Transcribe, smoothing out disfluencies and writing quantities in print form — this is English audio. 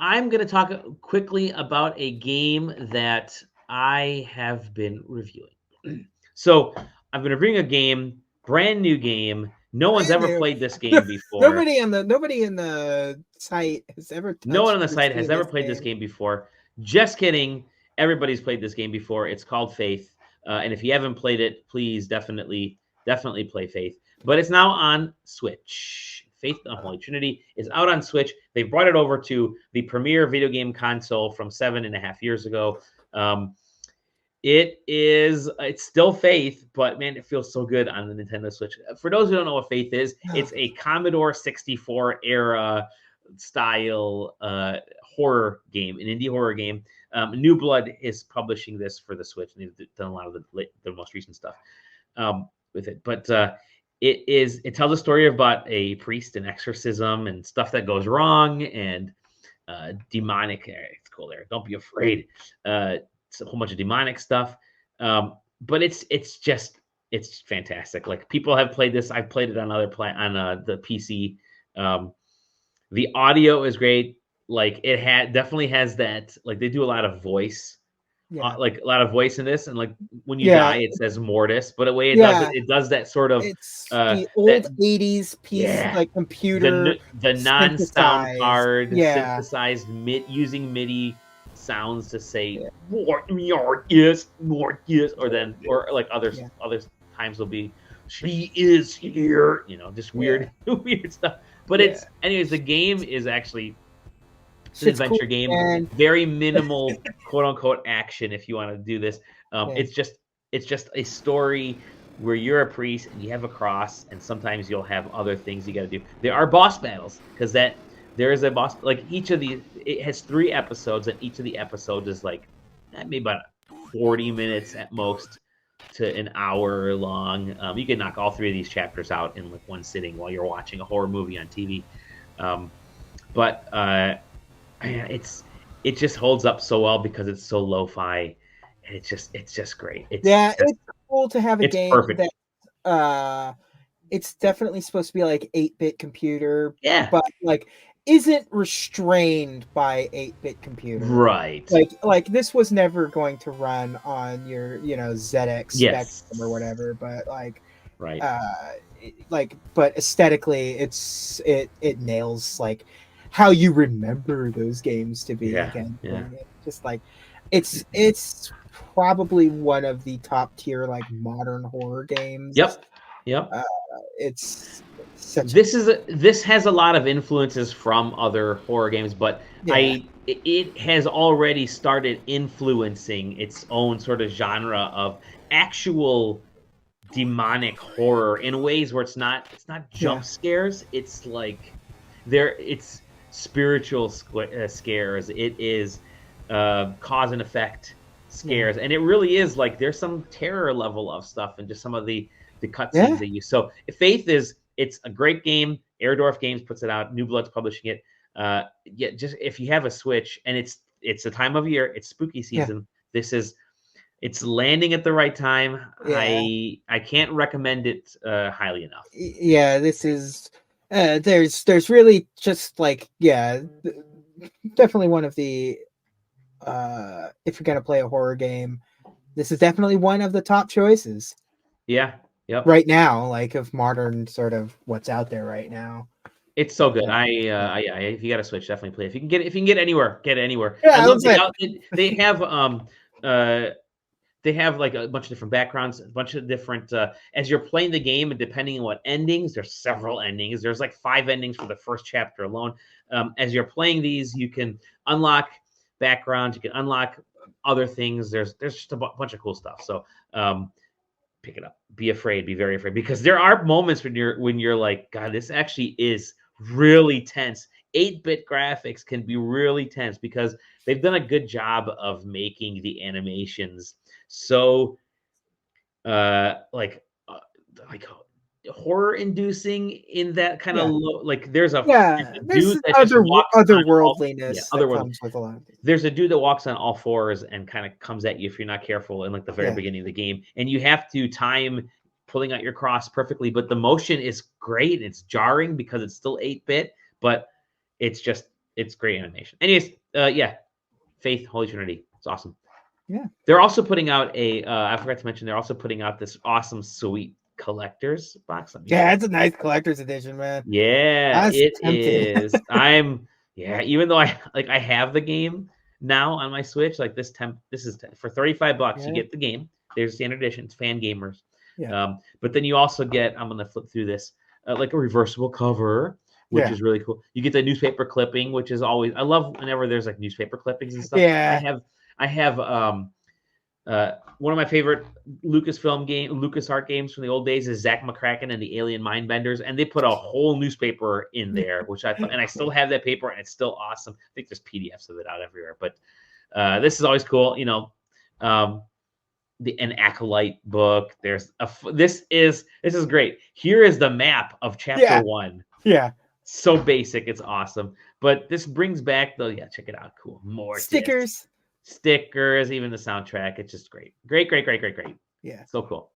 I'm going to talk quickly about a game that I have been reviewing. So I'm going to bring a game, brand new game. No one's Brand ever new. played this game before. Nobody in the site has ever No one touched on the or site has seen ever this played this game. game before. Just kidding. Everybody's played this game before. It's called Faith. And if you haven't played it, please definitely play Faith. But it's now on Switch. Faith Unholy Trinity is out on Switch. They brought it over to the premier video game console from 7.5 years ago. It's still Faith, but man, it feels so good on the Nintendo Switch. For those who don't know what Faith is, it's a Commodore 64 era style horror game, an indie horror game. New Blood is publishing this for the Switch, and they've done a lot of the most recent stuff with it. But it tells a story about a priest and exorcism and stuff that goes wrong and demonic. It's cool there. Don't be afraid. It's a whole bunch of demonic stuff. But it's fantastic. Like people have played this. I've played it on the PC. The audio is great. Like it definitely has that. Like they do a lot of voice. Yeah. Like a lot of voice in this, and like when you Yeah. die, it says Mortis. But the way it does it, Yeah. it does that sort of It's the that old 80s piece, yeah like computer the non-sound synthesized. card Yeah. synthesized using MIDI sounds to say Yeah. Mortis, or then or like other times will be she is here, just weird weird stuff. But it's anyways, the game is actually it's an adventure cool, game, man. very minimal quote unquote action if you want to do this. It's just a story where you're a priest and you have a cross, and sometimes you'll have other things you got to do. There are boss battles because there is a boss. Like each of these, it has 3 episodes, and each of the episodes is like maybe about 40 minutes at most to an hour long. You can knock all 3 of these chapters out in like one sitting while you're watching a horror movie on TV. But it just holds up so well because it's so lo-fi, and it's just great. It's cool to have a game perfect. that it's definitely supposed to be like 8-bit computer, Yeah, but like isn't restrained by 8-bit computer. Right. Like this was never going to run on your ZX Spectrum or whatever, but like right. But aesthetically it nails like how you remember those games to be again. Just like it's probably one of the top tier like modern horror games. Yep. It's this has a lot of influences from other horror games, but it has already started influencing its own sort of genre of actual demonic horror in ways where it's not jump scares. It's like it's spiritual scares. It is cause and effect scares, and it really is like there's some terror level of stuff and just some of the cutscenes they use. So Faith it's a great game. Airdorf Games puts it out. New Blood's publishing it. Just if you have a Switch and it's the time of year, it's spooky season. It's landing at the right time. I can't recommend it highly enough. This is there's really just like definitely one of the if you're gonna play a horror game, this is definitely one of the top choices. Yeah. Yep. Right now, like of modern sort of what's out there right now. It's so good. If you got a Switch, definitely play. If you can get it anywhere, get it anywhere. Yeah, They have like a bunch of different backgrounds, a bunch of different as you're playing the game, and depending on what endings, there's several endings. There's like 5 endings for the first chapter alone. As you're playing these, you can unlock backgrounds, you can unlock other things. There's just a bunch of cool stuff. So pick it up. Be afraid, be very afraid, because there are moments when you're like, God, this actually is really tense. 8-bit graphics can be really tense because they've done a good job of making the animations so like horror inducing in that kind of like there's a dude that otherworldliness comes with a lot of there's a dude that walks on all 4s and kind of comes at you if you're not careful in like the very beginning of the game, and you have to time pulling out your cross perfectly, but the motion is great. It's jarring because it's still 8-bit, but it's it's great animation. Anyways, yeah, Faith, Holy Trinity. It's awesome. Yeah. They're also putting out I forgot to mention, they're also putting out this awesome, sweet collector's box. Yeah, it's a nice collector's edition, man. Yeah, it tempted. is. Even though I have the game now on my Switch, like this is for $35. You get the game. There's standard edition. It's fan gamers. Yeah. But then you also get, I'm gonna flip through this, like a reversible cover, which is really cool. You get the newspaper clipping, which is always, I love whenever there's like newspaper clippings and stuff. Yeah. I have one of my favorite LucasArts games from the old days is Zach McCracken and the Alien Mindbenders, and they put a whole newspaper in there, which I thought, and I still have that paper, and it's still awesome. I think there's PDFs of it out everywhere, but this is always cool. You know, an Acolyte book. There's this is great. Here is the map of chapter 1. Yeah. So basic, it's awesome. But this brings back check it out. Cool. More stickers. Stickers, even the soundtrack. It's just great. Great. Yeah. So cool.